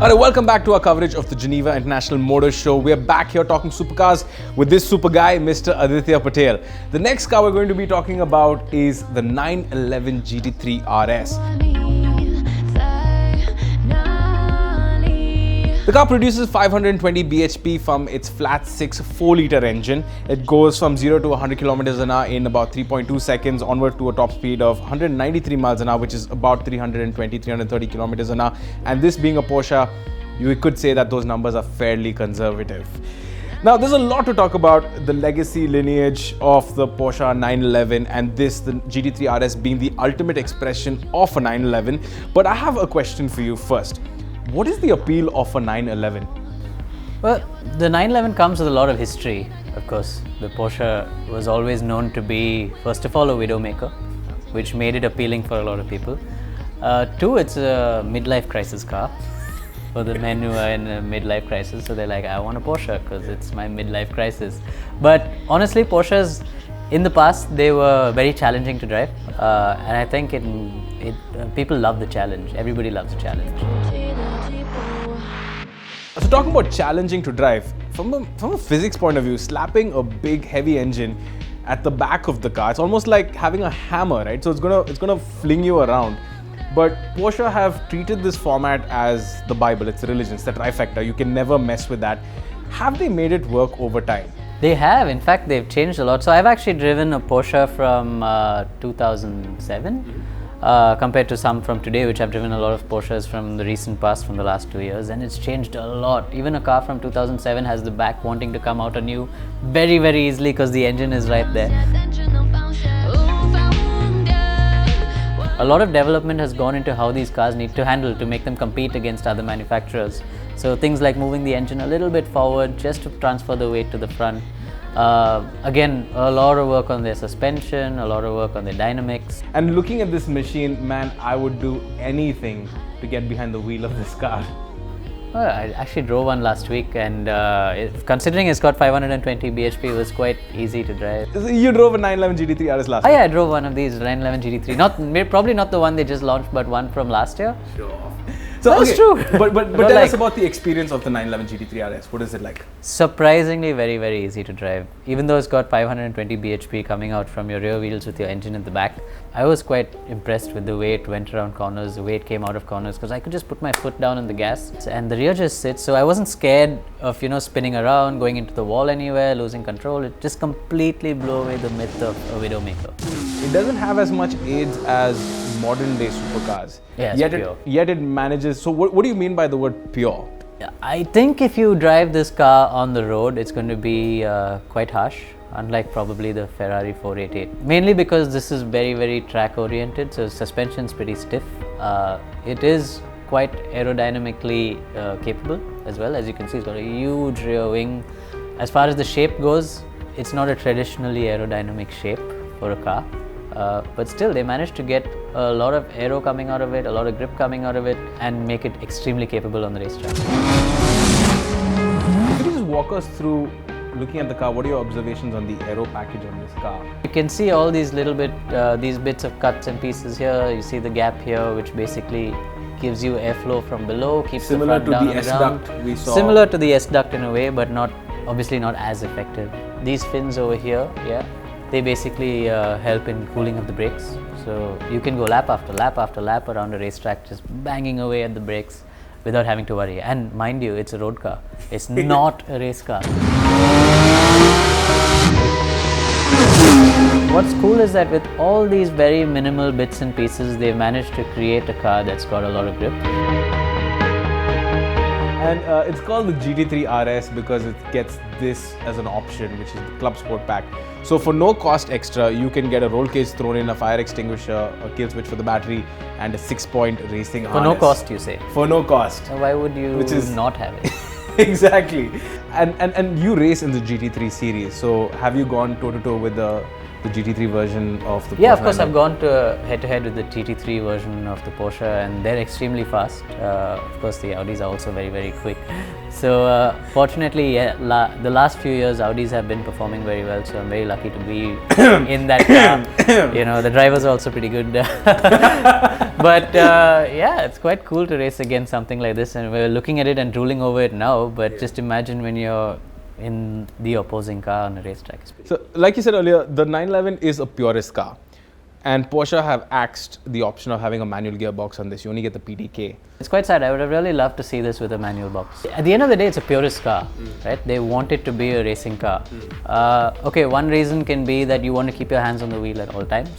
Alright, welcome back to our coverage of the Geneva International Motor Show. We are back here talking supercars with this super guy, Mr. Aditya Patel. The next car we're going to be talking about is the 911 GT3 RS. The car produces 520 bhp from its flat 6 4-litre engine. It goes from 0 to 100 kilometers an hour in about 3.2 seconds, onward to a top speed of 193 miles an hour, which is about 330 kilometers an hour. And this being a Porsche, you could say that those numbers are fairly conservative. Now, there's a lot to talk about the legacy lineage of the Porsche 911 and the GT3 RS being the ultimate expression of a 911. But I have a question for you first. What is the appeal of a 911? Well, the 911 comes with a lot of history, of course. The Porsche was always known to be, first of all, a widowmaker, which made it appealing for a lot of people. Two, it's a midlife crisis car for the men who are in a midlife crisis. So they're like, I want a Porsche because it's my midlife crisis. But honestly, Porsches, in the past, they were very challenging to drive. And I think people love the challenge. Everybody loves the challenge. So talking about challenging to drive, from a physics point of view, slapping a big heavy engine at the back of the car, it's almost like having a hammer, right? So it's gonna fling you around. But Porsche have treated this format as the Bible, it's the religion, it's the trifecta, you can never mess with that. Have they made it work over time? They have, in fact, they've changed a lot. So I've actually driven a Porsche from 2007. Compared to some from today, which I've driven a lot of Porsches from the recent past, from the last 2 years, and it's changed a lot. Even a car from 2007 has the back wanting to come out on you very, very easily because the engine is right there. A lot of development has gone into how these cars need to handle to make them compete against other manufacturers. So things like moving the engine a little bit forward just to transfer the weight to the front. Again, a lot of work on their suspension, a lot of work on their dynamics. And looking at this machine, man, I would do anything to get behind the wheel of this car. Well, I actually drove one last week, and considering it's got 520 bhp, it was quite easy to drive. So you drove a 911 GT3 RS last week? Yeah, I drove one of these 911 GT3. Probably not the one they just launched, but one from last year. Sure. So, that's true. But tell us about the experience of the 911 GT3 RS. What is it like? Surprisingly very, very easy to drive. Even though it's got 520 bhp coming out from your rear wheels with your engine in the back, I was quite impressed with the way it went around corners, the way it came out of corners, because I could just put my foot down on the gas and the rear just sits. So I wasn't scared of, spinning around, going into the wall anywhere, losing control. It just completely blew away the myth of a widowmaker. It doesn't have as much aids as modern day supercars. Yeah, yet it manages. So what do you mean by the word pure? I think if you drive this car on the road, it's going to be quite harsh, unlike probably the Ferrari 488. Mainly because this is very, very track oriented, so suspension's pretty stiff. It is quite aerodynamically capable as well. As you can see, it's got a huge rear wing. As far as the shape goes, it's not a traditionally aerodynamic shape for a car. But still, they managed to get a lot of aero coming out of it, a lot of grip coming out of it, and make it extremely capable on the racetrack. Could you just walk us through, looking at the car, what are your observations on the aero package on this car? You can see all these these bits of cuts and pieces here. You see the gap here, which basically gives you airflow from below, keeps the front down on the ground. Similar to the S-duct we saw. Similar to the S-duct in a way, but obviously not as effective. These fins over here, they basically help in cooling up the brakes. So you can go lap after lap after lap around a racetrack, just banging away at the brakes without having to worry. And mind you, it's a road car. It's not a race car. What's cool is that with all these very minimal bits and pieces, they've managed to create a car that's got a lot of grip. And it's called the GT3 RS because it gets this as an option, which is the Club Sport Pack. So for no cost extra, you can get a roll cage thrown in, a fire extinguisher, a kill switch for the battery, and a 6-point racing harness. For no cost, you say? For no cost. So why would you not have it? Exactly. And you race in the GT3 series. So have you gone toe-to-toe with the GT3 version of the Porsche? Yeah, of course, I've gone to head-to-head with the GT3 version of the Porsche, and they're extremely fast. Of course, the Audis are also very, very quick. So fortunately, yeah, the last few years Audis have been performing very well. So I'm very lucky to be in that car. You know, the drivers are also pretty good. But yeah, it's quite cool to race against something like this. And we're looking at it and drooling over it now. But just imagine when you're in the opposing car on a racetrack. So, like you said earlier, the 911 is a purist car. And Porsche have axed the option of having a manual gearbox on this. You only get the PDK. It's quite sad. I would have really loved to see this with a manual box. At the end of the day, it's a purist car, right? They want it to be a racing car. Okay, one reason can be that you want to keep your hands on the wheel at all times.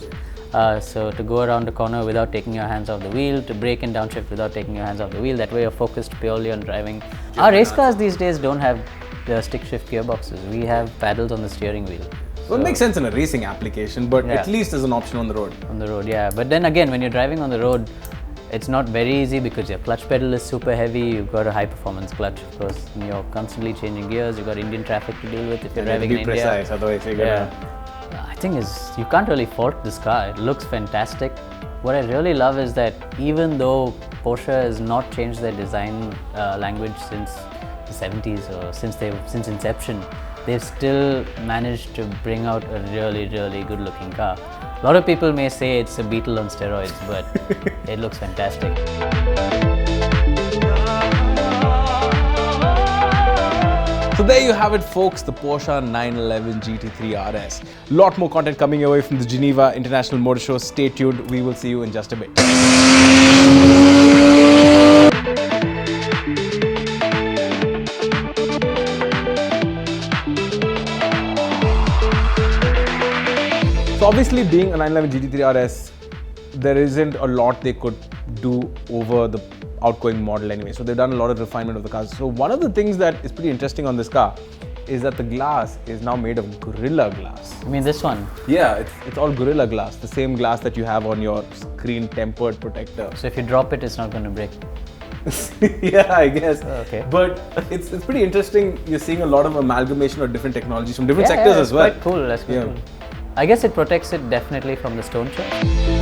So to go around the corner without taking your hands off the wheel, to brake and downshift without taking your hands off the wheel, that way you're focused purely on driving. Our race cars these days don't have the stick shift gearboxes. We have paddles on the steering wheel. Well, it makes sense in a racing application, but at least as an option on the road. On the road, yeah. But then again, when you're driving on the road, it's not very easy because your clutch pedal is super heavy. You've got a high performance clutch, of course. And you're constantly changing gears. You've got Indian traffic to deal with if you're driving in India. Precise, otherwise you're gonna... I think you can't really fault this car. It looks fantastic. What I really love is that even though Porsche has not changed their design language since the 70s or since inception, they've still managed to bring out a really, really good looking car. A lot of people may say it's a Beetle on steroids, but it looks fantastic. So there you have it, folks, the Porsche 911 GT3 RS. Lot more content coming your way from the Geneva International Motor Show. Stay tuned. We will see you in just a bit. So obviously, being a 911 GT3 RS, there isn't a lot they could do over the outgoing model anyway. So they've done a lot of refinement of the cars. So one of the things that is pretty interesting on this car is that the glass is now made of Gorilla Glass. I mean this one? Yeah, it's all Gorilla Glass, the same glass that you have on your screen tempered protector. So if you drop it, it's not going to break? Yeah, I guess. Okay. But it's pretty interesting. You're seeing a lot of amalgamation of different technologies from different sectors as well. Quite cool. That's quite cool. I guess it protects it definitely from the stone chips.